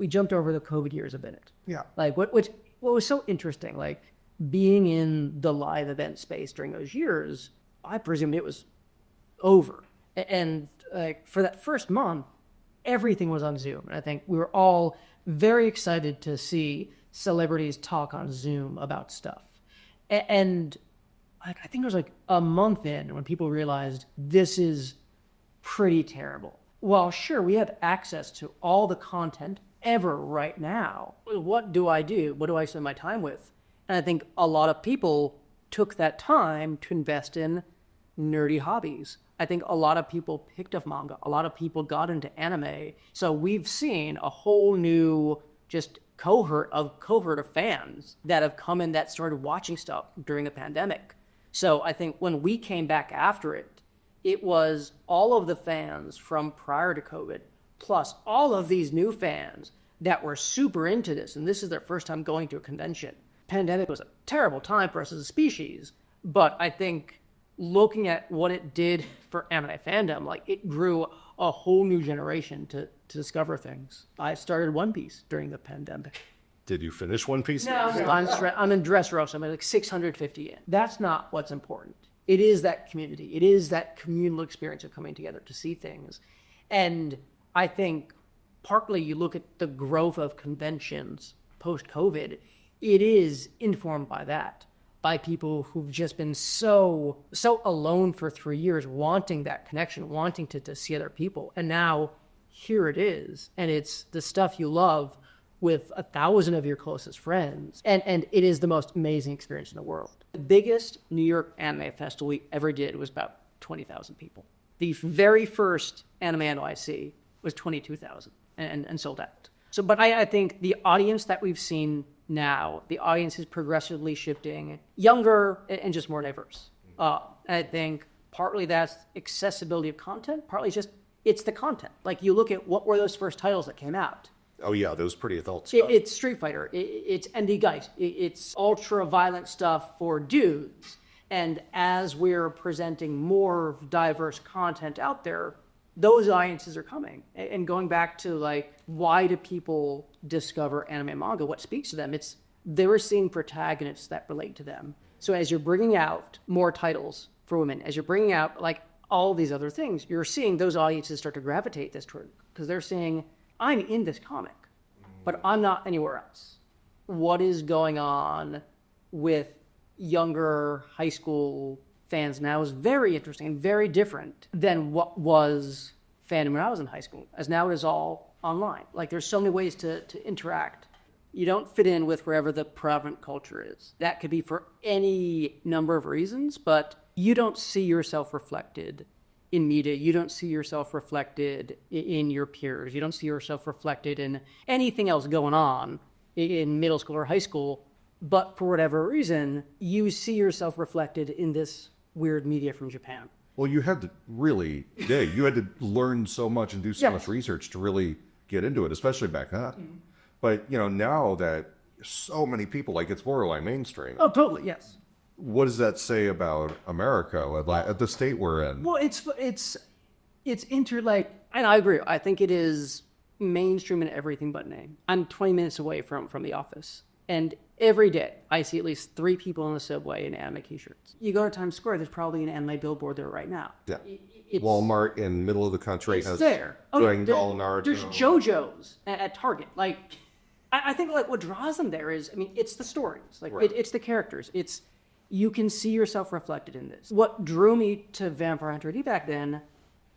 we jumped over the COVID years a bit. Yeah. Like what was so interesting, like being in the live event space during those years, I presumed it was over. And like for that first month, everything was on Zoom. And I think we were all very excited to see celebrities talk on Zoom about stuff. And like, I think it was like a month in when people realized this is pretty terrible. Well, sure, we have access to all the content ever right now. What do I do? What do I spend my time with? And I think a lot of people took that time to invest in nerdy hobbies. I think a lot of people picked up manga. A lot of people got into anime. So we've seen a whole new just cohort of fans that have come in that started watching stuff during the pandemic. So I think when we came back after it, it was all of the fans from prior to COVID, plus all of these new fans that were super into this, and this is their first time going to a convention. Pandemic was a terrible time for us as a species, but I think looking at what it did for anime fandom, like it grew a whole new generation to discover things. I started One Piece during the pandemic. Did you finish One Piece? No. I'm in Dressrosa. I'm at like 650 in. That's not what's important. It is that community. It is that communal experience of coming together to see things. And I think partly you look at the growth of conventions post-COVID, it is informed by that, by people who've just been so alone for 3 years, wanting that connection, wanting to see other people. And now here it is. And it's the stuff you love with 1,000 of your closest friends. And it is the most amazing experience in the world. The biggest New York anime festival we ever did was about 20,000 people. The very first Anime NYC was 22,000 and sold out. So, but I think the audience that we've seen now, the audience is progressively shifting, younger and just more diverse. I think partly that's accessibility of content, partly just it's the content. Like you look at what were those first titles that came out. Oh yeah, those pretty adult stuff. It's Street Fighter. It's ND Geist. It's ultra-violent stuff for dudes. And as we're presenting more diverse content out there, those audiences are coming. And going back to like, why do people discover anime and manga? What speaks to them? It's they were seeing protagonists that relate to them. So as you're bringing out more titles for women, as you're bringing out like all these other things, you're seeing those audiences start to gravitate this toward because they're saying, I'm in this comic, but I'm not anywhere else. What is going on with younger high school fans now is very interesting and very different than what was fandom when I was in high school, as now it is all online. Like there's so many ways to interact. You don't fit in with wherever the prevalent culture is. That could be for any number of reasons, but you don't see yourself reflected in media. You don't see yourself reflected in your peers. You don't see yourself reflected in anything else going on in middle school or high school. But for whatever reason, you see yourself reflected in this weird media from Japan. Well, you had to really dig. You had to learn so much and do so much research to really get into it, especially back then. Mm-hmm. But, you know, now that so many people, like it's borderline mainstream. Oh, totally, yes. What does that say about America, at the state we're in? Well, it's and I agree. I think it is mainstream in everything but name. I'm 20 minutes away from the office, and every day I see at least 3 people on the subway in anime t-shirts. You go to Times Square, there's probably an anime billboard there right now. Yeah. Walmart in the middle of the country. It's there. Doing all Naruto. There's JoJo's at Target. Like, I think like what draws them there is, I mean, it's the stories. Like, it's the characters. You can see yourself reflected in this. What drew me to Vampire Hunter D back then,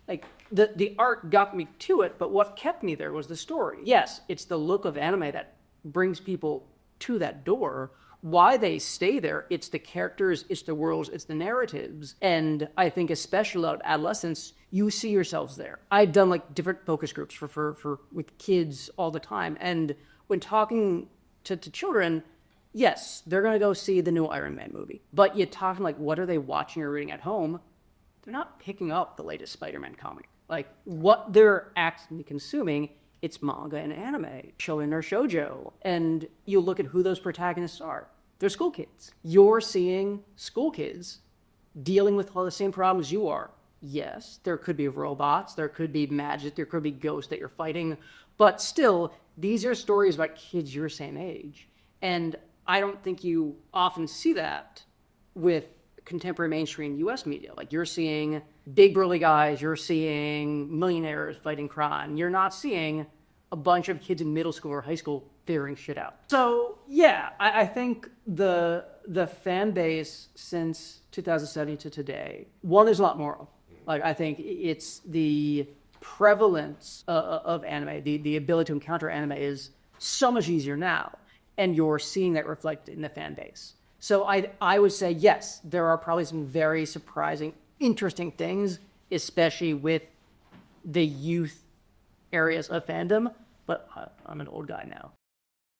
like the art got me to it, but what kept me there was the story. Yes, it's the look of anime that brings people to that door. Why they stay there, it's the characters, it's the worlds, it's the narratives. And I think especially at adolescence, you see yourselves there. I've done like different focus groups for with kids all the time. And when talking to children, yes, they're going to go see the new Iron Man movie. But you talking like, what are they watching or reading at home? They're not picking up the latest Spider-Man comic. Like, what they're actively consuming, it's manga and anime, shonen or shoujo. And you look at who those protagonists are. They're school kids. You're seeing school kids dealing with all the same problems you are. Yes, there could be robots, there could be magic, there could be ghosts that you're fighting, but still, these are stories about kids your same age. And I don't think you often see that with contemporary mainstream US media. Like, you're seeing big burly guys, you're seeing millionaires fighting crime. You're not seeing a bunch of kids in middle school or high school figuring shit out. So yeah, I think the fan base since 2007 to today, one, is a lot more. Like, I think it's the prevalence of anime, the ability to encounter anime is so much easier now, and you're seeing that reflected in the fan base. So I would say yes, there are probably some very surprising, interesting things, especially with the youth areas of fandom. But I'm an old guy now.